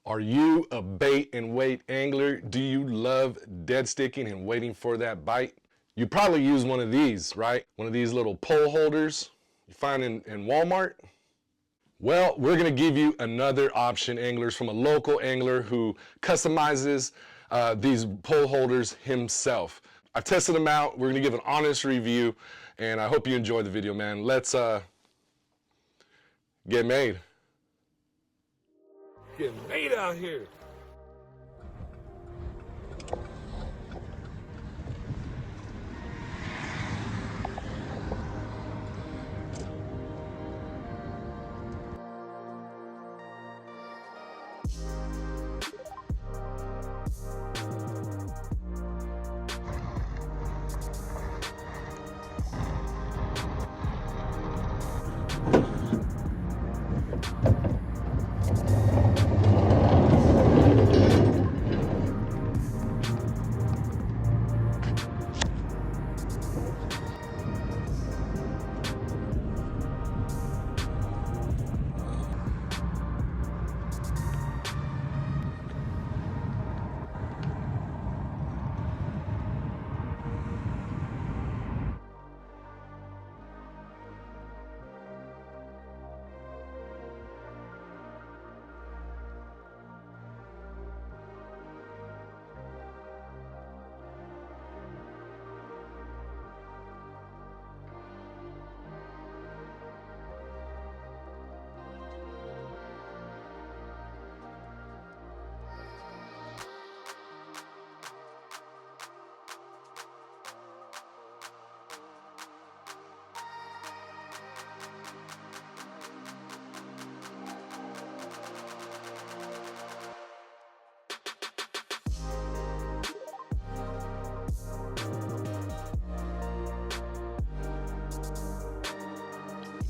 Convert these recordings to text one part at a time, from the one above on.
Are you a bait and weight angler? Do you love dead sticking and waiting for that bite? You probably use one of these, right? One of these little pole holders you find in Walmart. Well, we're gonna give you another option, anglers, from a local angler who customizes these pole holders himself. I've tested them out. We're gonna give an honest review, and I hope you enjoy the video, man. Let's get made. Get made out here.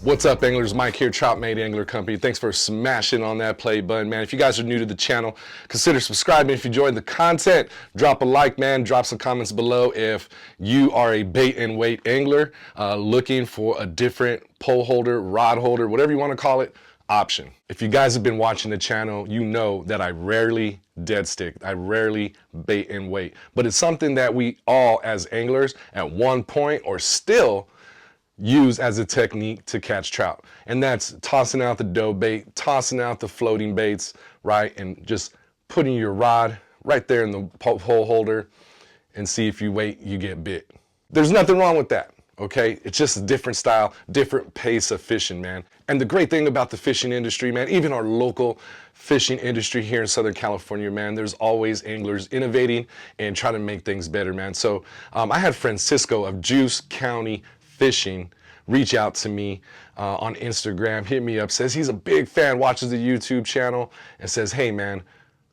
What's up, anglers? Mike here, Trout Angler Company. Thanks for smashing on that play button, man. If you guys are new to the channel, consider subscribing. If you enjoyed the content, drop a like, man. Drop some comments below if you are a bait and weight angler looking for a different pole holder, rod holder, whatever you want to call it, option. If you guys have been watching the channel, you know that I rarely dead stick. I rarely bait and weight. But it's something that we all, as anglers, at one point or still use as a technique to catch trout. And that's tossing out the dough bait, tossing out the floating baits, right? And just putting your rod right there in the pole holder and see if you wait, you get bit. There's nothing wrong with that, okay? It's just a different style, different pace of fishing, man. And the great thing about the fishing industry, man, even our local fishing industry here in Southern California, man, there's always anglers innovating and trying to make things better, man. So I had Francisco of Juice County Fishing reach out to me on Instagram, hit me up, says he's a big fan, watches the YouTube channel, and says, hey man,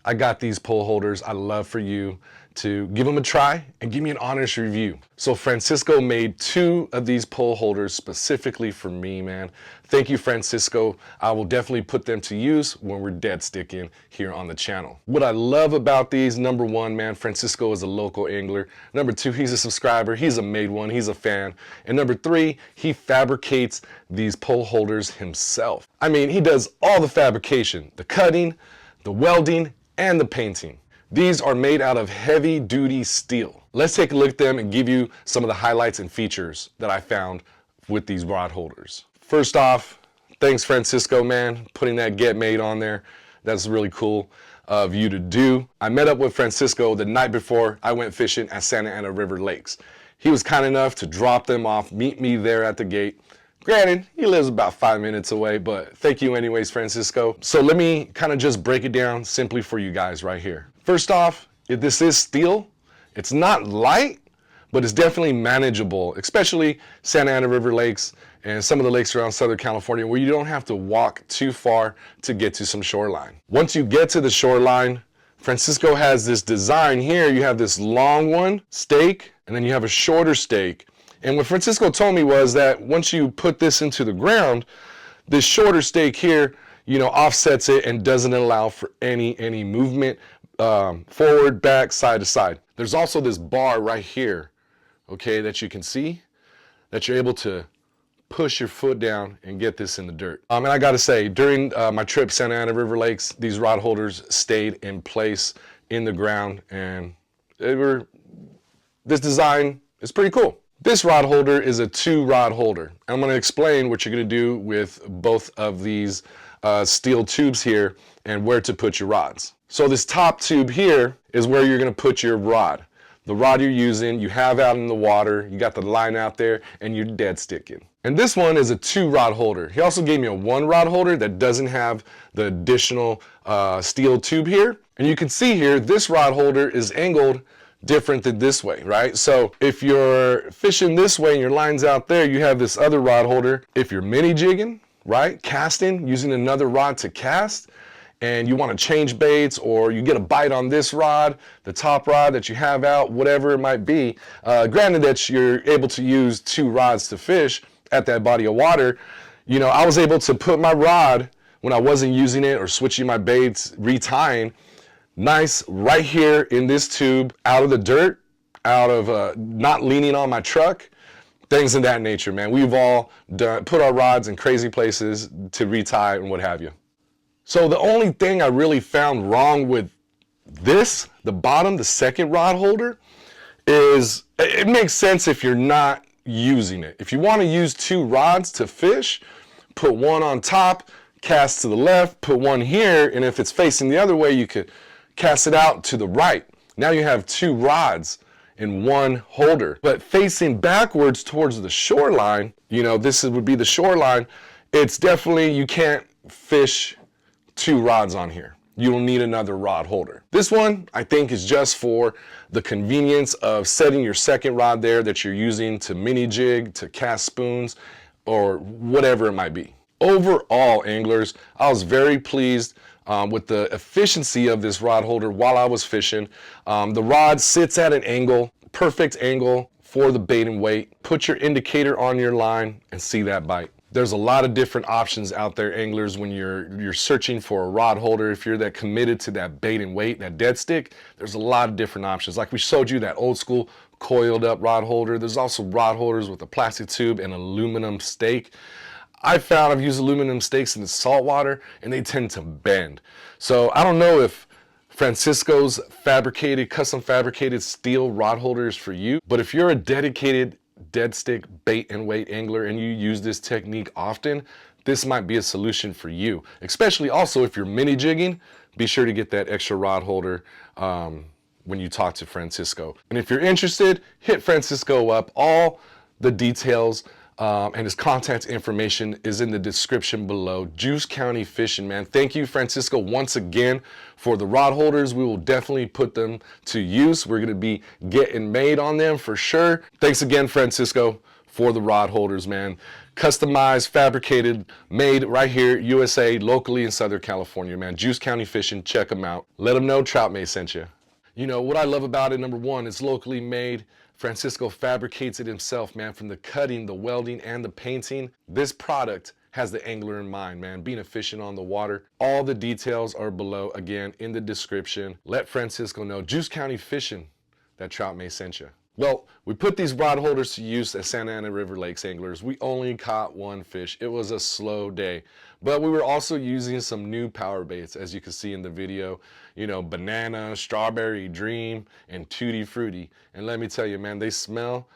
I got these pole holders. I'd love for you to give them a try and give me an honest review. So Francisco made 2 of these pole holders specifically for me, man. Thank you, Francisco. I will definitely put them to use when we're dead sticking here on the channel. What I love about these, number 1, man, Francisco is a local angler. Number 2, he's a subscriber. He's a made one. He's a fan. And number 3, he fabricates these pole holders himself. I mean, he does all the fabrication, the cutting, the welding, and the painting. These are made out of heavy duty steel. Let's take a look at them and give you some of the highlights and features that I found with these rod holders. First off, thanks Francisco, man, putting that Get Made on there. That's really cool of you to do. I met up with Francisco the night before I went fishing at Santa Ana River Lakes. He was kind enough to drop them off, meet me there at the gate. Granted, he lives about 5 minutes away, but thank you anyways, Francisco. So let me kind of just break it down simply for you guys right here. First off, if this is steel, it's not light, but it's definitely manageable, especially Santa Ana River Lakes and some of the lakes around Southern California where you don't have to walk too far to get to some shoreline. Once you get to the shoreline, Francisco has this design here. You have this long one, stake, and then you have a shorter stake. And what Francisco told me was that once you put this into the ground, this shorter stake here, you know, offsets it and doesn't allow for any movement forward, back, side to side. There's also this bar right here, okay, that you can see that you're able to push your foot down and get this in the dirt. And I gotta say, during my trip Santa Ana River Lakes, these rod holders stayed in place in the ground, and this design is pretty cool. This rod holder is a 2-rod holder. I'm gonna explain what you're gonna do with both of these steel tubes here and where to put your rods. So this top tube here is where you're gonna put your rod. The rod you're using, you have out in the water, you got the line out there, and you're dead sticking. And this one is a 2-rod holder. He also gave me a 1-rod holder that doesn't have the additional steel tube here. And you can see here, this rod holder is angled different than this way, right? So if you're fishing this way and your line's out there, you have this other rod holder. If you're mini jigging, right, casting, using another rod to cast, and you want to change baits, or you get a bite on this rod, the top rod that you have out, whatever it might be, granted that you're able to use 2 rods to fish at that body of water, you know, I was able to put my rod when I wasn't using it or switching my baits, retying, nice right here in this tube, out of the dirt, out of not leaning on my truck, things of that nature, man. We've all put our rods in crazy places to retie and what have you. So the only thing I really found wrong with this, the bottom, the second rod holder, is it makes sense if you're not using it. If you want to use 2 rods to fish, put one on top, cast to the left, put one here, and if it's facing the other way, you could cast it out to the right. Now you have 2 rods in one holder. But facing backwards towards the shoreline, you know, this would be the shoreline, it's definitely, you can't fish 2 rods on here. You'll need another rod holder. This one, I think, is just for the convenience of setting your second rod there that you're using to mini jig, to cast spoons, or whatever it might be. Overall, anglers, I was very pleased with the efficiency of this rod holder while I was fishing. The rod sits at an angle, perfect angle for the bait and weight. Put your indicator on your line and see that bite. There's a lot of different options out there, anglers, when you're searching for a rod holder. If you're that committed to that bait and weight, that dead stick, there's a lot of different options. Like we showed you that old school coiled up rod holder. There's also rod holders with a plastic tube and aluminum stake. I've used aluminum stakes in the saltwater and they tend to bend. So I don't know if Francisco's custom fabricated steel rod holder is for you, but if you're a dedicated dead stick bait and weight angler and you use this technique often, this might be a solution for you. Especially also if you're mini jigging, be sure to get that extra rod holder when you talk to Francisco. And if you're interested, hit Francisco up. All the details and his contact information is in the description below. Juice County Fishing, man. Thank you, Francisco, once again for the rod holders. We will definitely put them to use. We're going to be getting made on them for sure. Thanks again, Francisco, for the rod holders, man. Customized, fabricated, made right here, USA, locally in Southern California, man. Juice County Fishing, check them out. Let them know Trout May sent you. You know, what I love about it, number one, it's locally made. Francisco fabricates it himself, man, from the cutting, the welding, and the painting. This product has the angler in mind, man, being efficient on the water. All the details are below, again, in the description. Let Francisco know, Juice County Fishing, that Trout May sent you. Well, we put these rod holders to use at Santa Ana River Lakes, anglers. We only caught 1 fish. It was a slow day, but we were also using some new power baits, as you can see in the video. You know, banana, strawberry dream, and tutti frutti. And let me tell you, man, they smell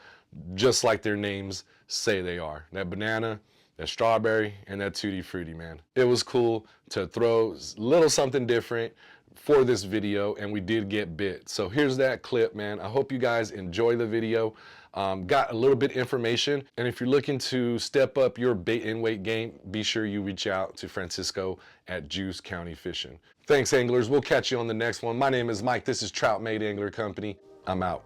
just like their names say they are. That banana, that strawberry, and that tutti frutti, man. It was cool to throw a little something different for this video, and we did get bit. So here's that clip, man. I hope you guys enjoy the video. Got a little bit information, and if you're looking to step up your bait and weight game, be sure you reach out to Francisco at Juice County Fishing. Thanks, anglers. We'll catch you on the next one. My name is Mike. This is Trout Made Angler Company. I'm out.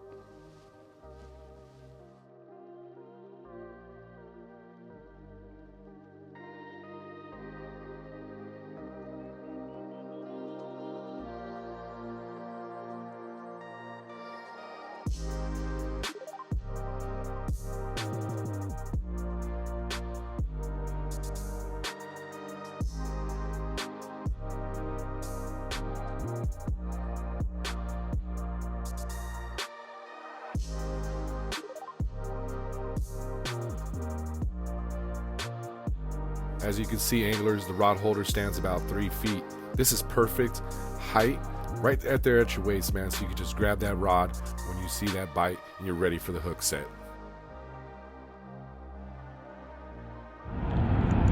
As you can see, anglers, the rod holder stands about 3 feet. This is perfect height right at there at your waist, man, so you can just grab that rod when you see that bite and you're ready for the hook set.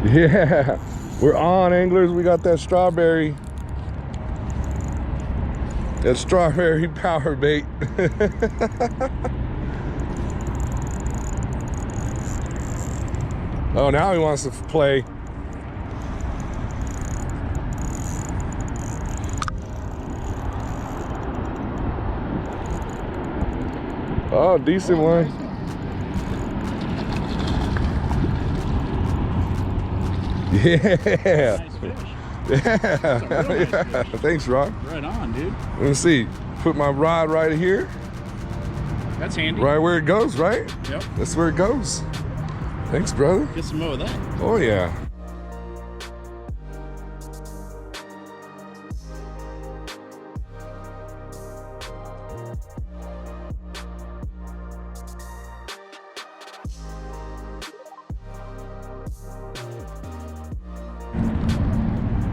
Yeah, we're on, anglers. We got that strawberry power bait. Oh, now he wants to play. Oh, decent one. Yeah. Nice fish. Yeah. Thanks, Rod. Right on, dude. Let me see. Put my rod right here. That's handy. Right where it goes, right? Yep. That's where it goes. Thanks, brother. Get some more of that. Oh, yeah.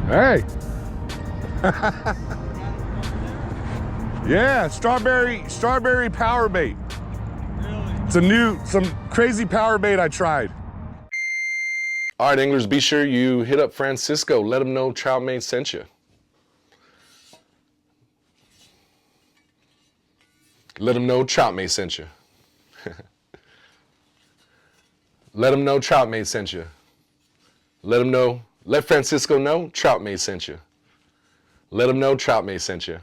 Hey. Yeah, strawberry power bait. Really? It's some crazy power bait I tried. All right, anglers, be sure you hit up Francisco. Let him know Troutmate sent you. Let him know Troutmate sent you. Let him know Troutmate sent you. Let Francisco know Troutmate sent you. Let him know Troutmate sent you.